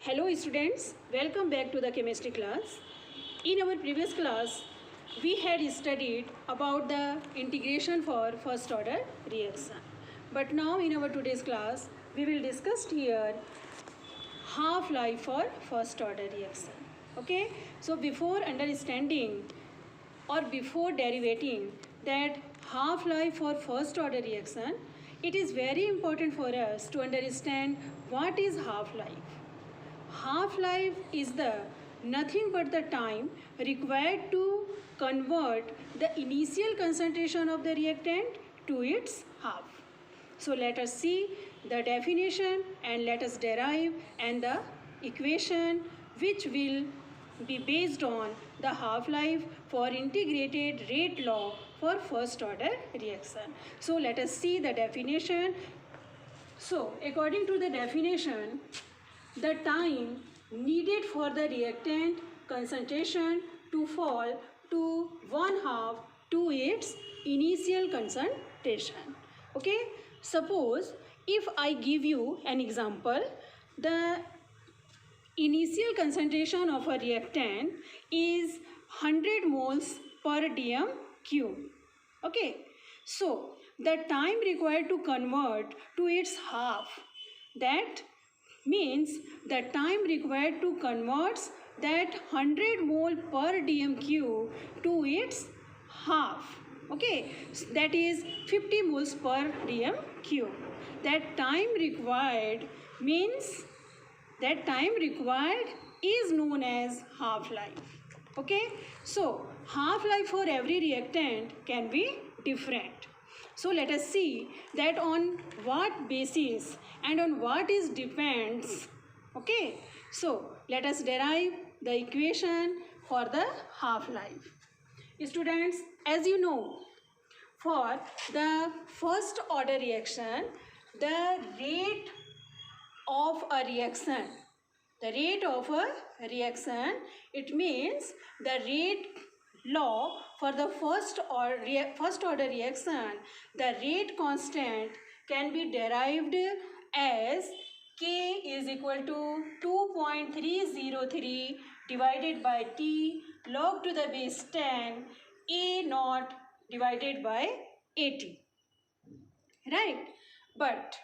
Hello students, welcome back to the chemistry class. In our previous class, we had studied about the integration for first order reaction. But now in our today's class, we will discuss here half-life for first order reaction. Okay, so before understanding or before derivating that half-life for first order reaction, it is very important for us to understand what is half-life. Half-life is the nothing but the time required to convert the initial concentration of the reactant to its half. So let us see the definition and let us derive and the equation which will be based on the half-life for integrated rate law for first order reaction. So let us see the definition. So according to the definition, the time needed for the reactant concentration to fall to 1/2 to its initial concentration. Okay, suppose if I give you an example, the initial concentration of a reactant is 100 moles per dm cube. Okay, so the time required to convert to its half, that means the time required to convert that 100 mole per dm cube to its half. Okay, that is 50 moles per dm cube. That time required means that time required is known as half-life. Okay, so half-life for every reactant can be different. So let us see that on what basis and on what is depends. Okay, so let us derive the equation for the half-life. Students, as you know, for the first order reaction, the rate of a reaction, it means the rate law for the first order reaction, the rate constant can be derived as K is equal to 2.303 divided by T log to the base 10 A naught divided by 80. Right? But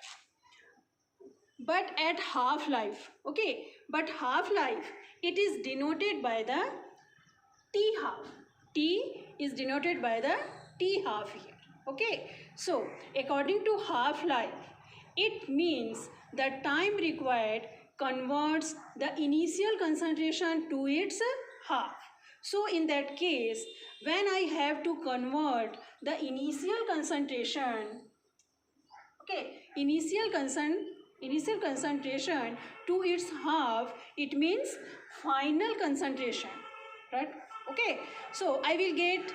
at half-life, okay, but half-life, it is denoted by the T half. T is denoted by the T half here. Okay, so according to half-life, it means the time required converts the initial concentration to its half. So in that case, when I have to convert the initial concentration, okay, initial concentration to its half, it means final concentration, right? Okay, so I will get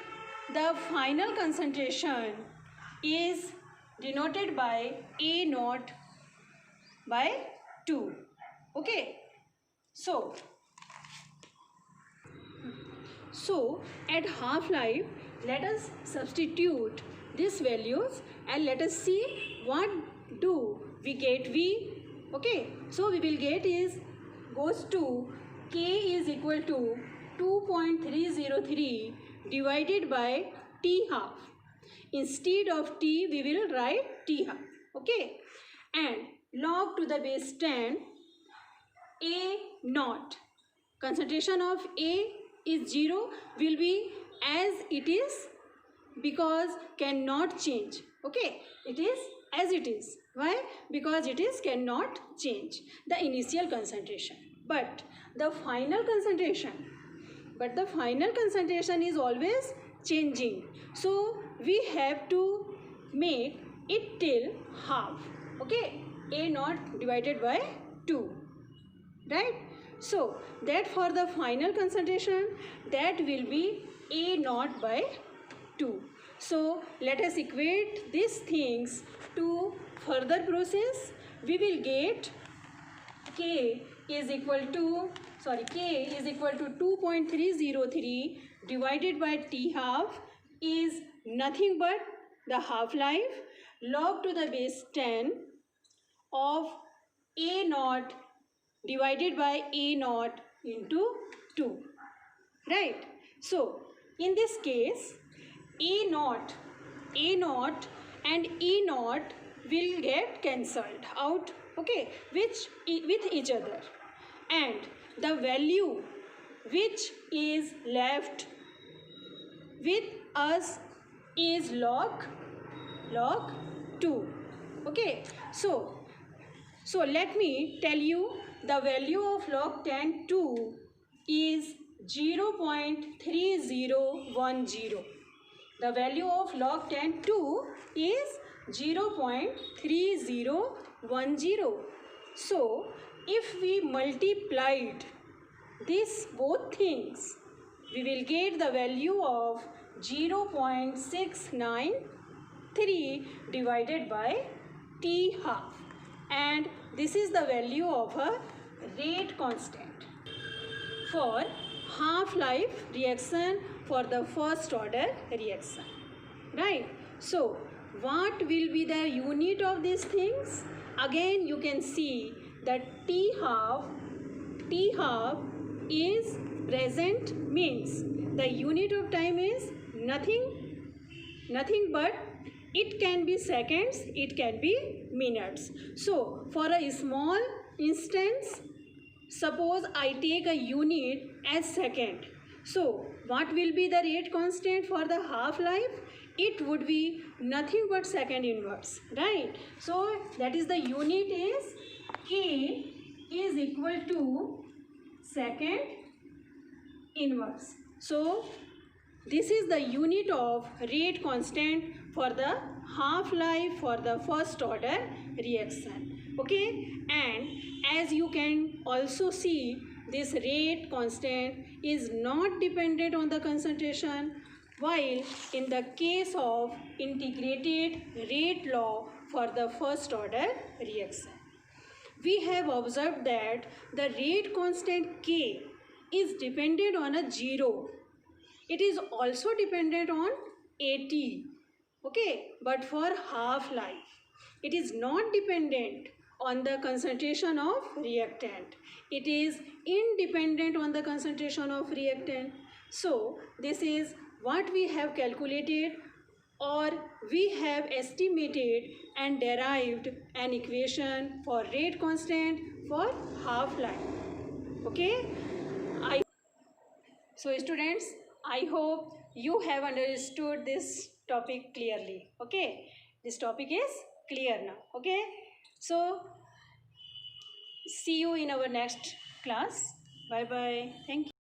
the final concentration is denoted by A naught by 2. Okay, so at half-life, let us substitute these values and let us see what do we get. Okay, so we will get is goes to K is equal to 2.303 divided by T half. Instead of T, we will write T half. Okay, and log to the base 10 A naught. Concentration of A is 0, will be as it is because cannot change. Okay, it is as it is. Why? Because it is cannot change the initial concentration. But the final concentration is always changing. So we have to make it till half. Okay, A naught divided by 2. Right? So that for the final concentration, that will be A naught by 2. So let us equate these things to further process. We will get K is equal to 2.303 divided by T half is nothing but the half-life log to the base 10 of A naught divided by A naught into 2, right? So in this case, A naught and E naught will get cancelled out, okay, with each other, and the value which is left with us is log 2, okay. So let me tell you, the value of log 10 2 is 0.3010. The value of log 10 2 is 0.3010. So if we multiplied these both things, we will get the value of 0.693 divided by T half, and this is the value of a rate constant for half-life reaction for the first order reaction, right? So what will be the unit of these things? Again you can see that T half is present, means the unit of time is nothing but it can be seconds, it can be minutes. So for a small instance, suppose I take a unit as second. So what will be the rate constant for the half-life? It would be nothing but second inverse, right? So that is the unit is K is equal to second inverse. So this is the unit of rate constant for the half-life for the first order reaction, okay. And as you can also see, this rate constant is not dependent on the concentration, while in the case of integrated rate law for the first order reaction, we have observed that the rate constant K is dependent on a 0. It is also dependent on AT, okay, but for half-life, it is not dependent on the concentration of reactant. It is independent on the concentration of reactant. So this is what we have calculated, or we have estimated and derived an equation for rate constant for half-life, okay. So students, I hope you have understood this topic clearly, okay. This topic is clear now, okay. So see you in our next class. Bye bye. Thank you.